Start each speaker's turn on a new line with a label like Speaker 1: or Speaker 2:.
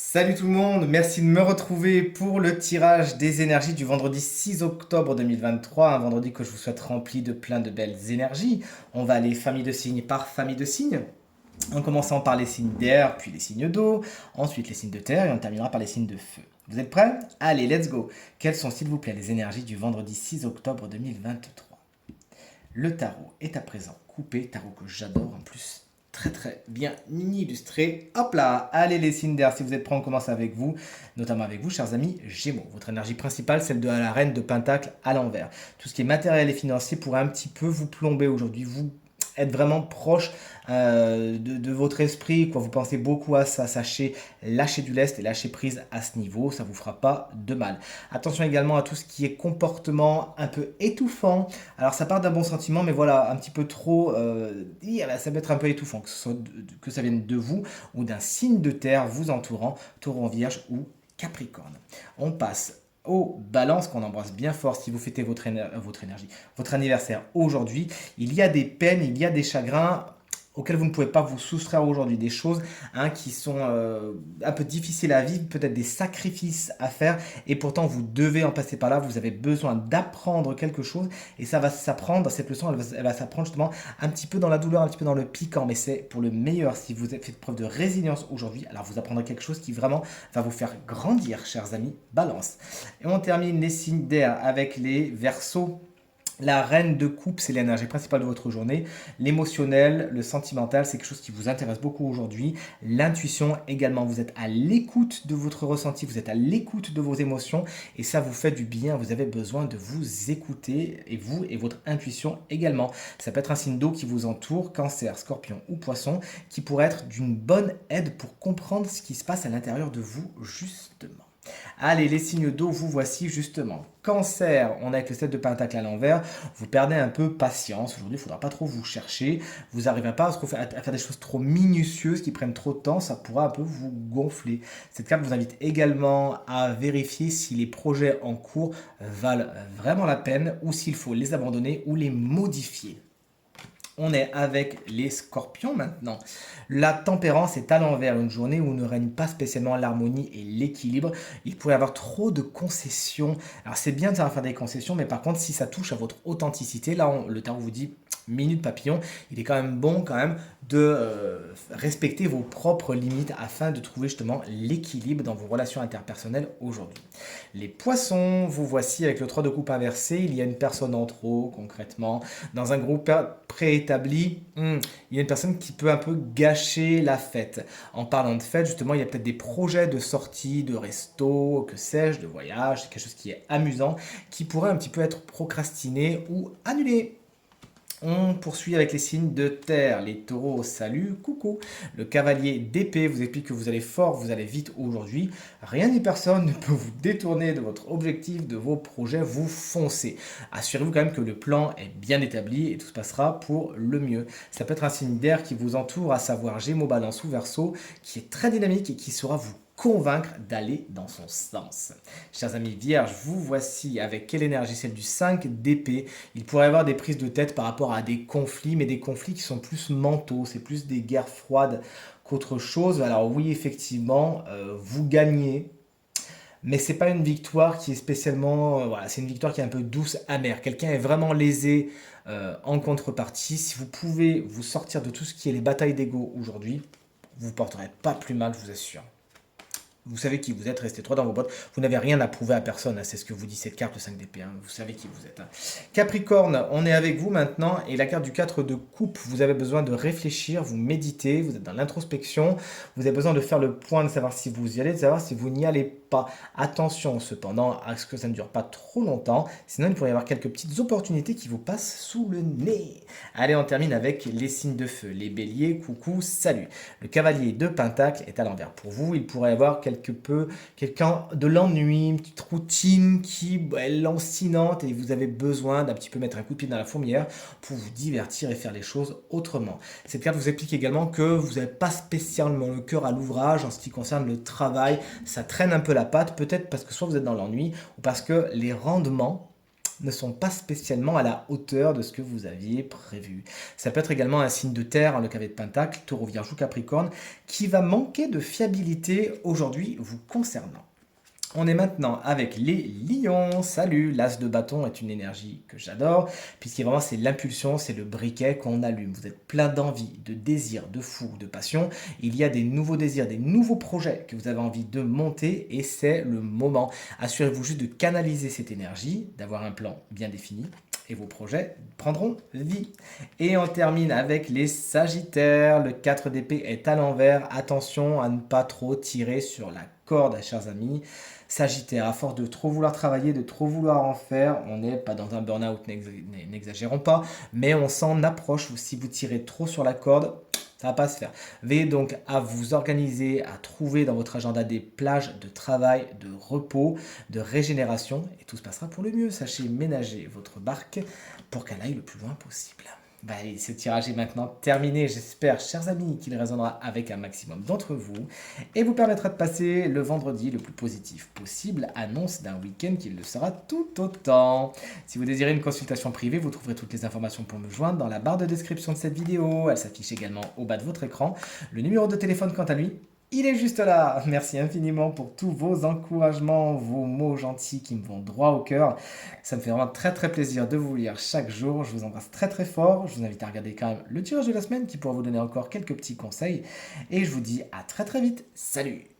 Speaker 1: Salut tout le monde, merci de me retrouver pour le tirage des énergies du vendredi 6 octobre 2023, un vendredi que je vous souhaite rempli de plein de belles énergies. On va aller famille de signes par famille de signes, en commençant par les signes d'air, puis les signes d'eau, ensuite les signes de terre et on terminera par les signes de feu. Vous êtes prêts? Allez, let's go. Quelles sont s'il vous plaît les énergies du vendredi 6 octobre 2023? Le tarot est à présent coupé, tarot que j'adore en plus, très très bien illustré. Hop là, allez les signes d'air, si vous êtes prêts, on commence avec vous, notamment avec vous, chers amis Gémeaux. Votre énergie principale, celle de la reine de Pentacle à l'envers. Tout ce qui est matériel et financier pourrait un petit peu vous plomber aujourd'hui, vous être vraiment proche de votre esprit, quoi. Vous pensez beaucoup à ça, sachez lâcher du lest et lâcher prise à ce niveau, ça vous fera pas de mal. Attention également à tout ce qui est comportement un peu étouffant. Alors ça part d'un bon sentiment, mais voilà, un petit peu trop, ça peut être un peu étouffant, que ça vienne de vous ou d'un signe de terre vous entourant, taureau, vierge ou capricorne. On passe aux balances qu'on embrasse bien fort si vous fêtez votre énergie, votre anniversaire aujourd'hui. Il y a des peines, il y a des chagrins auxquels vous ne pouvez pas vous soustraire aujourd'hui, des choses qui sont un peu difficiles à vivre, peut-être des sacrifices à faire, et pourtant vous devez en passer par là, vous avez besoin d'apprendre quelque chose, et ça va s'apprendre, cette leçon, elle va s'apprendre justement un petit peu dans la douleur, un petit peu dans le piquant, mais c'est pour le meilleur. Si vous avez fait preuve de résilience aujourd'hui, alors vous apprendrez quelque chose qui vraiment va vous faire grandir, chers amis Balance. Et on termine les signes d'air avec les Verseaux. La reine de coupe, c'est l'énergie principale de votre journée. L'émotionnel, le sentimental, c'est quelque chose qui vous intéresse beaucoup aujourd'hui. L'intuition également, vous êtes à l'écoute de votre ressenti, vous êtes à l'écoute de vos émotions et ça vous fait du bien. Vous avez besoin de vous écouter et vous et votre intuition également. Ça peut être un signe d'eau qui vous entoure, cancer, scorpion ou poisson, qui pourrait être d'une bonne aide pour comprendre ce qui se passe à l'intérieur de vous justement. Allez, les signes d'eau, vous voici justement. Cancer, on a avec le 7 de pentacle à l'envers, vous perdez un peu patience. Aujourd'hui, il ne faudra pas trop vous chercher. Vous n'arrivez pas à faire des choses trop minutieuses qui prennent trop de temps, ça pourra un peu vous gonfler. Cette carte vous invite également à vérifier si les projets en cours valent vraiment la peine ou s'il faut les abandonner ou les modifier. On est avec les scorpions maintenant. La tempérance est à l'envers, une journée où ne règne pas spécialement l'harmonie et l'équilibre. Il pourrait y avoir trop de concessions. Alors c'est bien de savoir faire des concessions, mais par contre si ça touche à votre authenticité, là le tarot vous dit minute papillon, il est quand même bon quand même de respecter vos propres limites afin de trouver justement l'équilibre dans vos relations interpersonnelles aujourd'hui. Les poissons, vous voici avec le 3 de coupe inversé, il y a une personne en trop concrètement. Dans un groupe préétabli, il y a une personne qui peut un peu gâcher la fête. En parlant de fête, justement, il y a peut-être des projets de sortie, de resto, que sais-je, de voyage, quelque chose qui est amusant, qui pourrait un petit peu être procrastiné ou annulé. On poursuit avec les signes de terre. Les taureaux, salut, coucou. Le cavalier d'épée vous explique que vous allez fort, vous allez vite aujourd'hui. Rien ni personne ne peut vous détourner de votre objectif, de vos projets. Vous foncez. Assurez-vous quand même que le plan est bien établi et tout se passera pour le mieux. Ça peut être un signe d'air qui vous entoure, à savoir Gémeaux, Balance ou Verseau, qui est très dynamique et qui saura vous convaincre d'aller dans son sens. Chers amis vierges, vous voici avec quelle énergie? Celle du 5 d'épée. Il pourrait y avoir des prises de tête par rapport à des conflits, mais des conflits qui sont plus mentaux, c'est plus des guerres froides qu'autre chose. Alors oui, effectivement, vous gagnez, mais c'est pas une victoire qui est spécialement, voilà, c'est une victoire qui est un peu douce, amère. Quelqu'un est vraiment lésé en contrepartie. Si vous pouvez vous sortir de tout ce qui est les batailles d'ego aujourd'hui, vous ne porterez pas plus mal, je vous assure. Vous savez qui vous êtes, restez droit dans vos bottes. Vous n'avez rien à prouver à personne, hein, c'est ce que vous dit cette carte, le 5 d'épée. Hein. Vous savez qui vous êtes. Hein. Capricorne, on est avec vous maintenant. Et la carte du 4 de coupe, vous avez besoin de réfléchir, vous méditez, vous êtes dans l'introspection. Vous avez besoin de faire le point, de savoir si vous y allez, de savoir si vous n'y allez pas. Attention cependant à ce que ça ne dure pas trop longtemps. Sinon, il pourrait y avoir quelques petites opportunités qui vous passent sous le nez. Allez, on termine avec les signes de feu. Les béliers, coucou, salut. Le cavalier de pentacle est à l'envers. Pour vous, il pourrait y avoir quelqu'un de l'ennui, une petite routine qui est lancinante et vous avez besoin d'un petit peu mettre un coup de pied dans la fourmilière pour vous divertir et faire les choses autrement. Cette carte vous explique également que vous n'avez pas spécialement le cœur à l'ouvrage en ce qui concerne le travail. Ça traîne un peu la patte, peut-être parce que soit vous êtes dans l'ennui ou parce que les rendements ne sont pas spécialement à la hauteur de ce que vous aviez prévu. Ça peut être également un signe de terre, hein, le cavalier de Pentacle, Taureau, Vierge ou Capricorne, qui va manquer de fiabilité aujourd'hui vous concernant. On est maintenant avec les lions. Salut, l'as de bâton est une énergie que j'adore, puisque vraiment c'est l'impulsion, c'est le briquet qu'on allume. Vous êtes plein d'envie, de désir, de fougue, de passion. Il y a des nouveaux désirs, des nouveaux projets que vous avez envie de monter et c'est le moment. Assurez-vous juste de canaliser cette énergie, d'avoir un plan bien défini et vos projets prendront vie. Et on termine avec les sagittaires. Le 4 d'épée est à l'envers. Attention à ne pas trop tirer sur la corde, chers amis. Sagittaire, à force de trop vouloir travailler, de trop vouloir en faire, on n'est pas dans un burn-out, n'exagérons pas, mais on s'en approche. Si vous tirez trop sur la corde, ça va pas se faire. Veillez donc à vous organiser, à trouver dans votre agenda des plages de travail, de repos, de régénération, et tout se passera pour le mieux. Sachez ménager votre barque pour qu'elle aille le plus loin possible. Bah, allez, ce tirage est maintenant terminé. J'espère, chers amis, qu'il résonnera avec un maximum d'entre vous et vous permettra de passer le vendredi le plus positif possible. Annonce d'un week-end qui le sera tout autant. Si vous désirez une consultation privée, vous trouverez toutes les informations pour me joindre dans la barre de description de cette vidéo. Elle s'affiche également au bas de votre écran. Le numéro de téléphone, quant à lui, il est juste là. Merci infiniment pour tous vos encouragements, vos mots gentils qui me vont droit au cœur. Ça me fait vraiment très très plaisir de vous lire chaque jour. Je vous embrasse très très fort. Je vous invite à regarder quand même le tirage de la semaine qui pourra vous donner encore quelques petits conseils. Et je vous dis à très très vite. Salut!